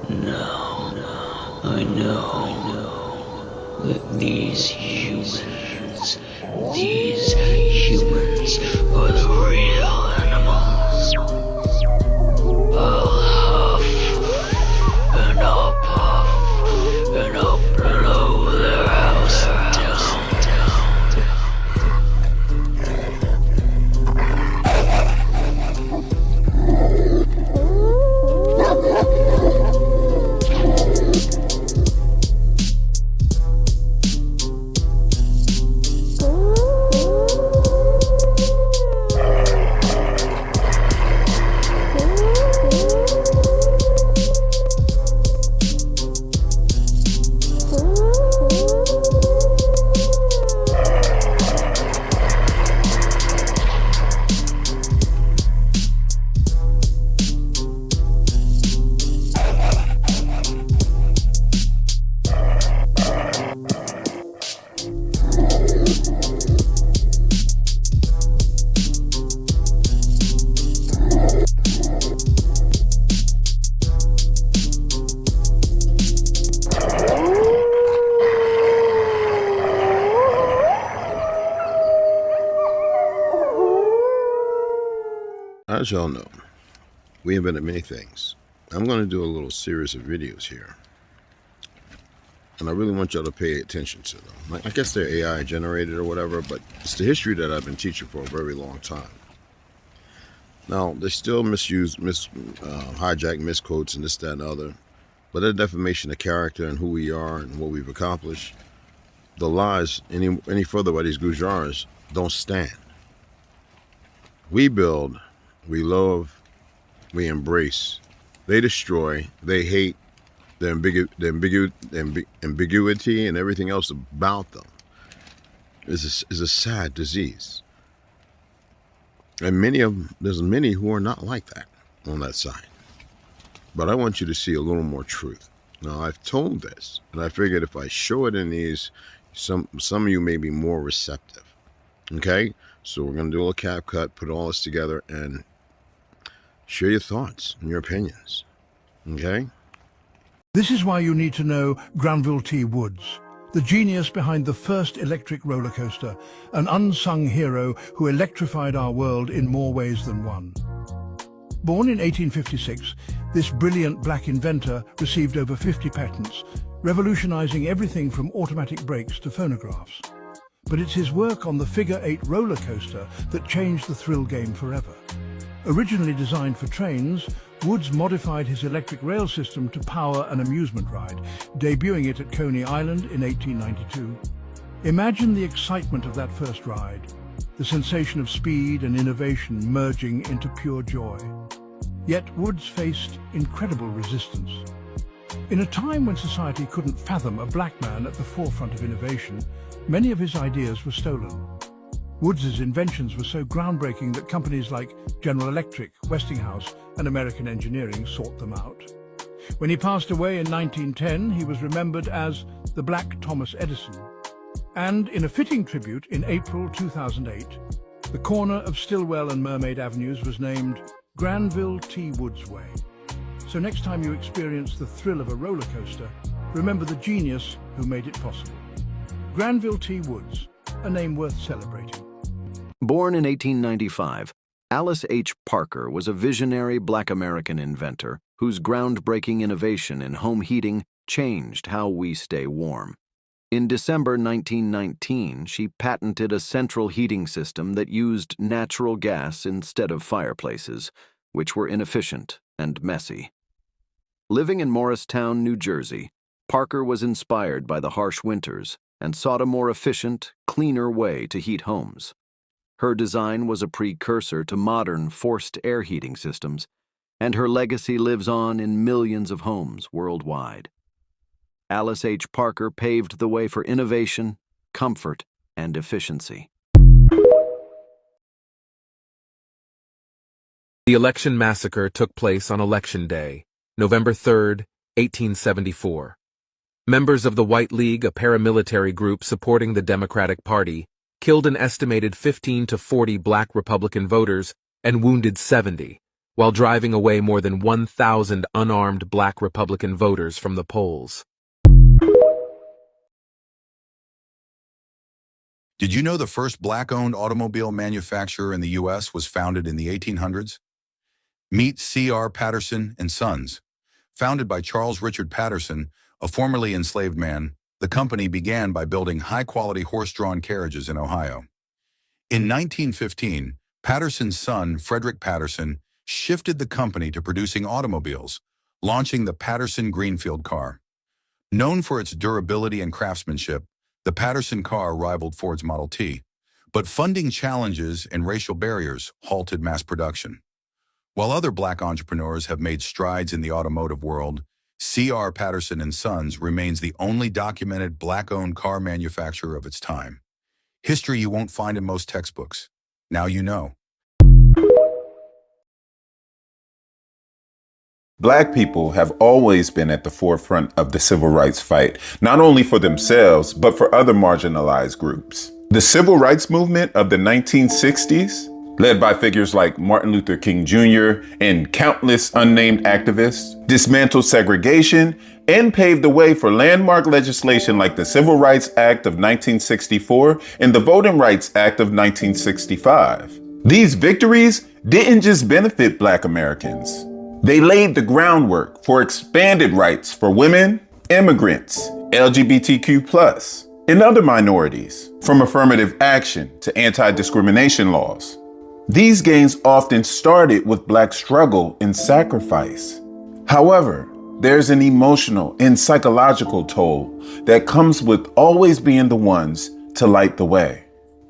Now, I know that these humans are the real animals. I'll huff, and I'll puff, and I'll blow their house down. As y'all know, we invented many things. I'm going to do a little series of videos here, and I really want y'all to pay attention to them. I guess they're AI generated or whatever, but it's the history that I've been teaching for a very long time. Now, they still hijack misquotes and this, that, and other, but their defamation of character and who we are and what we've accomplished, the lies any further by these Gujars don't stand. We build, we love, we embrace. They destroy, they hate, the ambiguity and everything else about them is a sad disease. And there's many who are not like that on that side. But I want you to see a little more truth. Now, I've told this, and I figured if I show it in these, some of you may be more receptive. Okay? So we're going to do a little cap cut, put all this together, and share your thoughts and your opinions. Okay? This is why you need to know Granville T. Woods, the genius behind the first electric roller coaster, an unsung hero who electrified our world in more ways than one. Born in 1856, this brilliant black inventor received over 50 patents, revolutionizing everything from automatic brakes to phonographs. But it's his work on the figure-8 roller coaster that changed the thrill game forever. Originally designed for trains, Woods modified his electric rail system to power an amusement ride, debuting it at Coney Island in 1892. Imagine the excitement of that first ride, the sensation of speed and innovation merging into pure joy. Yet Woods faced incredible resistance. In a time when society couldn't fathom a black man at the forefront of innovation, many of his ideas were stolen. Woods's inventions were so groundbreaking that companies like General Electric, Westinghouse, and American Engineering sought them out. When he passed away in 1910, he was remembered as the Black Thomas Edison. And in a fitting tribute in April 2008, the corner of Stillwell and Mermaid Avenues was named Granville T. Woods Way. So next time you experience the thrill of a roller coaster, remember the genius who made it possible. Granville T. Woods, a name worth celebrating. Born in 1895, Alice H. Parker was a visionary Black American inventor whose groundbreaking innovation in home heating changed how we stay warm. In December 1919, she patented a central heating system that used natural gas instead of fireplaces, which were inefficient and messy. Living in Morristown, New Jersey, Parker was inspired by the harsh winters and sought a more efficient, cleaner way to heat homes. Her design was a precursor to modern forced air heating systems, and her legacy lives on in millions of homes worldwide. Alice H. Parker paved the way for innovation, comfort, and efficiency. The election massacre took place on Election Day, November 3, 1874. Members of the White League, a paramilitary group supporting the Democratic Party, killed an estimated 15 to 40 black Republican voters and wounded 70, while driving away more than 1,000 unarmed black Republican voters from the polls. Did you know the first black-owned automobile manufacturer in the U.S. was founded in the 1800s? Meet C.R. Patterson and Sons. Founded by Charles Richard Patterson, a formerly enslaved man, the company began by building high-quality horse-drawn carriages in Ohio. In 1915, Patterson's son, Frederick Patterson, shifted the company to producing automobiles, launching the Patterson Greenfield car. Known for its durability and craftsmanship, the Patterson car rivaled Ford's Model T, but funding challenges and racial barriers halted mass production. While other black entrepreneurs have made strides in the automotive world, C.R. Patterson and Sons remains the only documented black-owned car manufacturer of its time. History you won't find in most textbooks. Now you know. Black people have always been at the forefront of the civil rights fight, not only for themselves, but for other marginalized groups. The civil rights movement of the 1960s, led by figures like Martin Luther King Jr. and countless unnamed activists, dismantled segregation and paved the way for landmark legislation like the Civil Rights Act of 1964 and the Voting Rights Act of 1965. These victories didn't just benefit Black Americans. They laid the groundwork for expanded rights for women, immigrants, LGBTQ+, and other minorities, from affirmative action to anti-discrimination laws. These gains often started with Black struggle and sacrifice. However, there's an emotional and psychological toll that comes with always being the ones to light the way.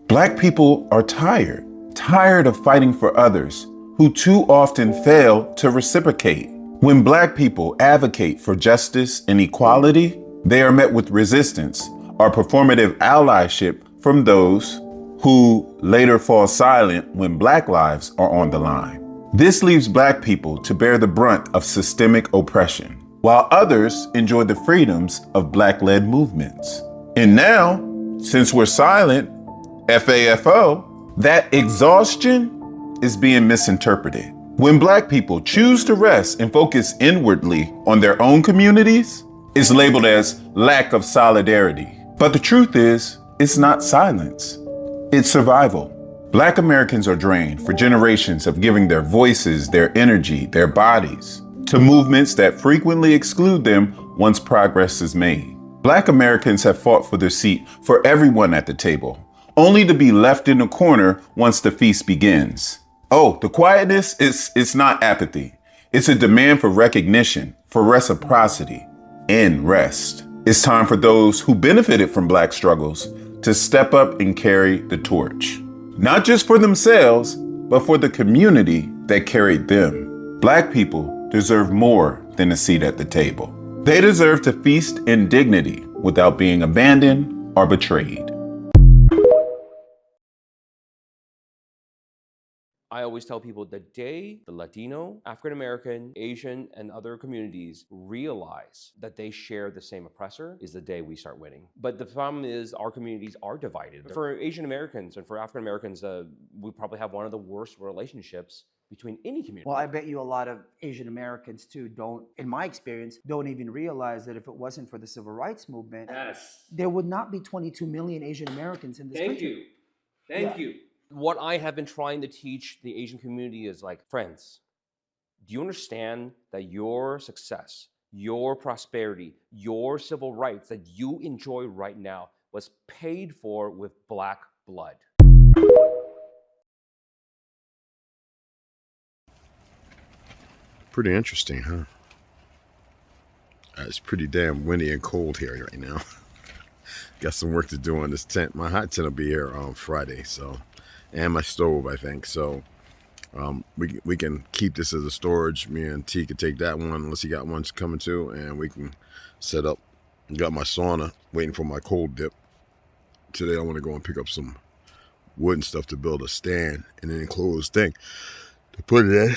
Black people are tired of fighting for others who too often fail to reciprocate. When Black people advocate for justice and equality, they are met with resistance or performative allyship from those who later fall silent when Black lives are on the line. This leaves Black people to bear the brunt of systemic oppression, while others enjoy the freedoms of Black-led movements. And now, since we're silent, FAFO, that exhaustion is being misinterpreted. When Black people choose to rest and focus inwardly on their own communities, it's labeled as lack of solidarity. But the truth is, it's not silence, it's survival. Black Americans are drained for generations of giving their voices, their energy, their bodies to movements that frequently exclude them once progress is made. Black Americans have fought for their seat for everyone at the table, only to be left in a corner once the feast begins. Oh, the quietness it's not apathy. It's a demand for recognition, for reciprocity, and rest. It's time for those who benefited from Black struggles to step up and carry the torch. Not just for themselves, but for the community that carried them. Black people deserve more than a seat at the table. They deserve to feast in dignity without being abandoned or betrayed. I always tell people the day the Latino, African American, Asian, and other communities realize that they share the same oppressor is the day we start winning. But the problem is our communities are divided. For Asian Americans and for African Americans, we probably have one of the worst relationships between any community. Well, I bet you a lot of Asian Americans too don't, in my experience, don't even realize that if it wasn't for the civil rights movement, there would not be 22 million Asian Americans in this country. Thank you. What I have been trying to teach the Asian community is like, friends, do you understand that your success, your prosperity, your civil rights that you enjoy right now was paid for with Black blood? Pretty interesting, huh? It's pretty damn windy and cold here right now. Got some work to do on this tent. My hot tent will be here on Friday, so, and my stove, I think. So we can keep this as a storage. Me and T can take that one, unless he got one coming too, and we can set up. Got my sauna waiting for my cold dip. Today I want to go and pick up some wood and stuff to build a stand and an enclosed thing to put it in.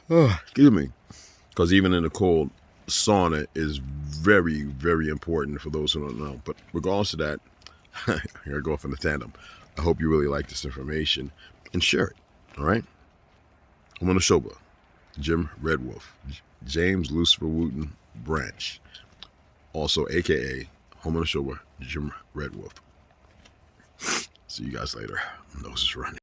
Oh, excuse me. Because even in the cold, sauna is very, very important for those who don't know. But regardless of that, here I go off in the tandem. I hope you really like this information and share it. All right. Homonoshoba, Jim Red Wolf, James Lucifer Wooten Branch, also AKA Homonoshoba, Jim Red Wolf. See you guys later. Nose is running.